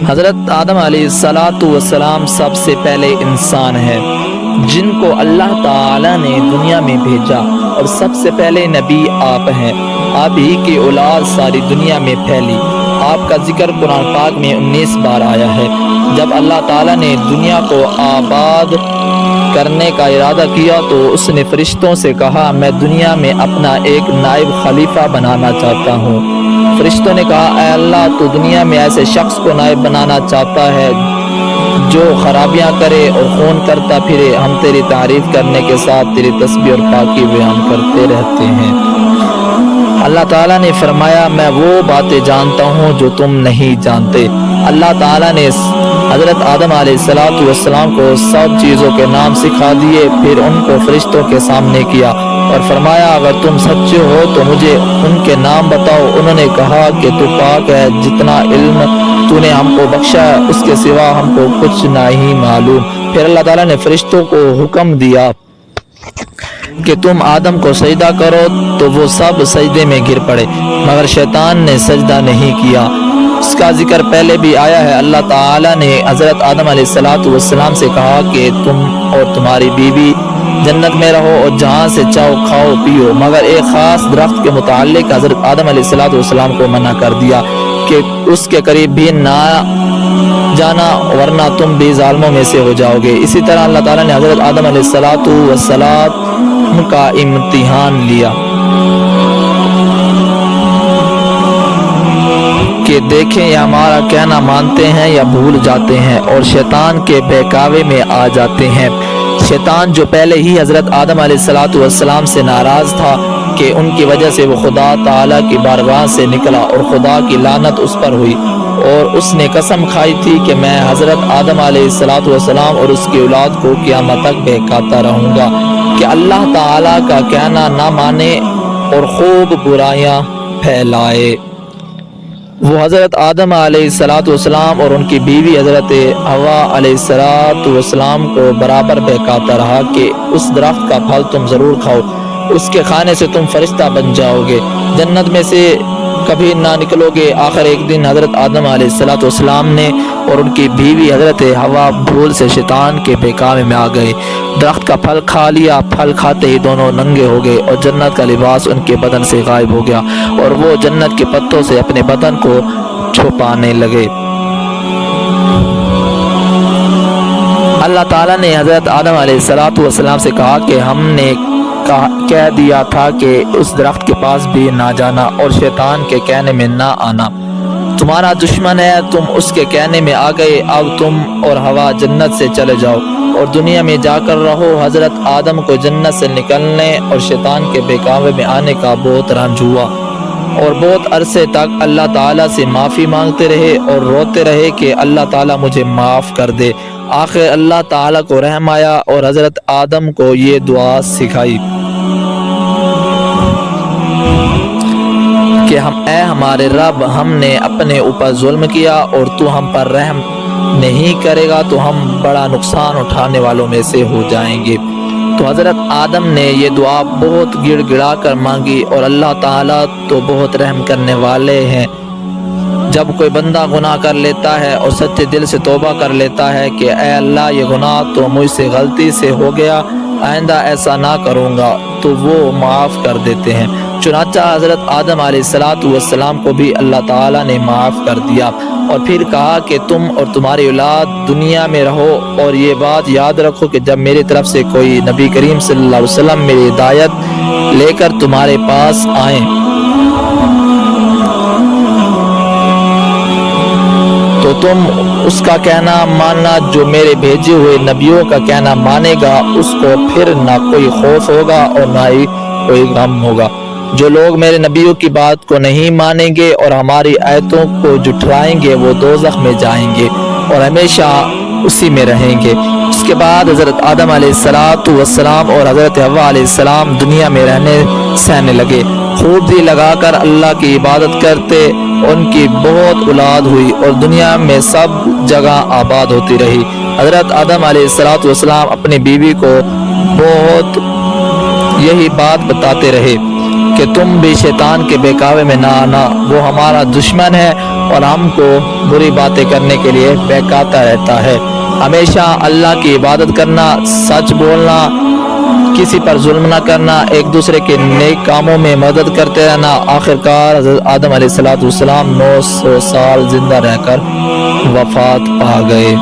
حضرت آدم علیہ السلام سب سے پہلے انسان ہے جن کو اللہ تعالی نے دنیا میں بھیجا، اور سب سے پہلے نبی آپ ہیں۔ آپ ہی کی اولاد ساری دنیا میں پھیلی۔ آپ کا ذکر قرآن پاک میں 19 بار آیا ہے۔ جب اللہ تعالی نے دنیا کو آباد کرنے کا ارادہ کیا تو اس نے فرشتوں سے کہا، میں دنیا میں اپنا ایک نائب خلیفہ بنانا چاہتا ہوں۔ فرشتوں نے کہا، اے اللہ، تو دنیا میں ایسے شخص کو نائب بنانا چاہتا ہے جو خرابیاں کرے اور خون کرتا پھرے؟ ہم تیری تعریف کرنے کے ساتھ تیری تسبیح اور پاکی بیان کرتے رہتے ہیں۔ اللہ تعالیٰ نے فرمایا، میں وہ باتیں جانتا ہوں جو تم نہیں جانتے۔ اللہ تعالیٰ نے حضرت آدم علیہ السلام کو سب چیزوں کے نام سکھا دیے، پھر ان کو فرشتوں کے سامنے کیا اور فرمایا، اگر تم سچے ہو تو مجھے ان کے نام بتاؤ۔ انہوں نے کہا کہ تو پاک ہے، جتنا علم تو نے ہم کو بخشا ہے اس کے سوا ہم کو کچھ نہیں معلوم۔ پھر اللہ تعالیٰ نے فرشتوں کو حکم دیا کہ تم آدم کو سجدہ کرو، تو وہ سب سجدے میں گر پڑے مگر شیطان نے سجدہ نہیں کیا۔ اس کا ذکر پہلے بھی آیا ہے۔ اللہ تعالیٰ نے حضرت آدم علیہ السلام سے کہا کہ تم اور تمہاری بیوی جنت میں رہو اور جہاں سے چاہو کھاؤ پیو، مگر ایک خاص درخت کے متعلق حضرت آدم علیہ السلام کو منع کر دیا کہ اس کے قریب بھی نہ جانا ورنہ تم بھی ظالموں میں سے ہو جاؤ گے۔ اسی طرح اللہ تعالیٰ نے حضرت آدم علیہ السلام کا امتحان لیا کہ دیکھیں یہ ہمارا کہنا مانتے ہیں یا بھول جاتے ہیں اور شیطان کے بہکاوے میں آ جاتے ہیں۔ شیطان جو پہلے ہی حضرت آدم علیہ السلام سے ناراض تھا کہ ان کی وجہ سے وہ خدا تعالیٰ کی بارگاہ سے نکلا اور خدا کی لعنت اس پر ہوئی، اور اس نے قسم کھائی تھی کہ میں حضرت آدم علیہ السلام اور اس کی اولاد کو قیامت تک بہکاتا رہوں گا کہ اللہ تعالیٰ کا کہنا نہ مانے اور خوب برائیاں پھیلائے۔ وہ حضرت آدم علیہ السلام اور ان کی بیوی حضرت حوا علیہ السلام کو برابر بہکاتا رہا کہ اس درخت کا پھل تم ضرور کھاؤ، اس کے کھانے سے تم فرشتہ بن جاؤ گے، جنت میں سے کبھی نہ نکلو گے۔ آخر ایک دن حضرت آدم علیہ السلام نے اور ان کی بیوی حضرت حوا بھول سے شیطان کے بہکاوے میں آ گئے، درخت کا پھل کھا لیا۔ پھل کھاتے ہی دونوں ننگے ہو گئے اور جنت کا لباس ان کے بدن سے غائب ہو گیا اور وہ جنت کے پتوں سے اپنے بدن کو چھپانے لگے۔ اللہ تعالیٰ نے حضرت آدم علیہ السلام سے کہا کہ ہم نے کہہ دیا تھا کہ اس درخت کے پاس بھی نہ جانا اور شیطان کے کہنے میں نہ آنا، تمہارا دشمن ہے، تم اس کے کہنے میں آ گئے، اب تم اور حوا جنت سے چلے جاؤ اور دنیا میں جا کر رہو۔ حضرت آدم کو جنت سے نکلنے اور شیطان کے بہکاوے میں آنے کا بہت رنج ہوا اور بہت عرصے تک اللہ تعالیٰ سے معافی مانگتے رہے اور روتے رہے کہ اللہ تعالیٰ مجھے معاف کر دے۔ آخر اللہ تعالیٰ کو رحم آیا اور حضرت آدم کو یہ دعا سکھائی کہ اے ہمارے رب، ہم نے اپنے اوپر ظلم کیا اور تو ہم پر رحم نہیں کرے گا تو ہم بڑا نقصان اٹھانے والوں میں سے ہو جائیں گے۔ تو حضرت آدم نے یہ دعا بہت گڑ گڑا کر مانگی اور اللہ تعالیٰ تو بہت رحم کرنے والے ہیں۔ جب کوئی بندہ گناہ کر لیتا ہے اور سچے دل سے توبہ کر لیتا ہے کہ اے اللہ یہ گناہ تو مجھ سے غلطی سے ہو گیا، آئندہ ایسا نہ کروں گا، تو وہ معاف کر دیتے ہیں۔ چنانچہ حضرت آدم علیہ السلام کو بھی اللہ تعالیٰ نے معاف کر دیا اور پھر کہا کہ تم اور تمہاری اولاد دنیا میں رہو، اور یہ بات یاد رکھو کہ جب میری طرف سے کوئی نبی کریم صلی اللہ علیہ وسلم میری ہدایت لے کر تمہارے پاس آئیں تو تم اس کا کہنا ماننا، جو میرے بھیجے ہوئے نبیوں کا کہنا مانے گا اس کو پھر نہ کوئی خوف ہوگا اور نہ ہی کوئی غم ہوگا۔ جو لوگ میرے نبیوں کی بات کو نہیں مانیں گے اور ہماری آیتوں کو جھٹلائیں گے وہ دوزخ میں جائیں گے اور ہمیشہ اسی میں رہیں گے۔ اس کے بعد حضرت آدم علیہ السلام اور حضرت حوا علیہ السلام دنیا میں رہنے سہنے لگے، خوب دل لگا کر اللہ کی عبادت کرتے، ان کی بہت اولاد ہوئی اور دنیا میں سب جگہ آباد ہوتی رہی۔ حضرت آدم علیہ السلام اپنی بیوی کو بہت یہی بات بتاتے رہے کہ تم بھی شیطان کے بہکاوے میں نہ آنا، وہ ہمارا دشمن ہے اور ہم کو بری باتیں کرنے کے لیے بہکاتا رہتا ہے۔ ہمیشہ اللہ کی عبادت کرنا، سچ بولنا، کسی پر ظلم نہ کرنا، ایک دوسرے کے نیک کاموں میں مدد کرتے رہنا۔ آخرکار حضرت آدم علیہ السلام 900 سال زندہ رہ کر وفات پا گئے۔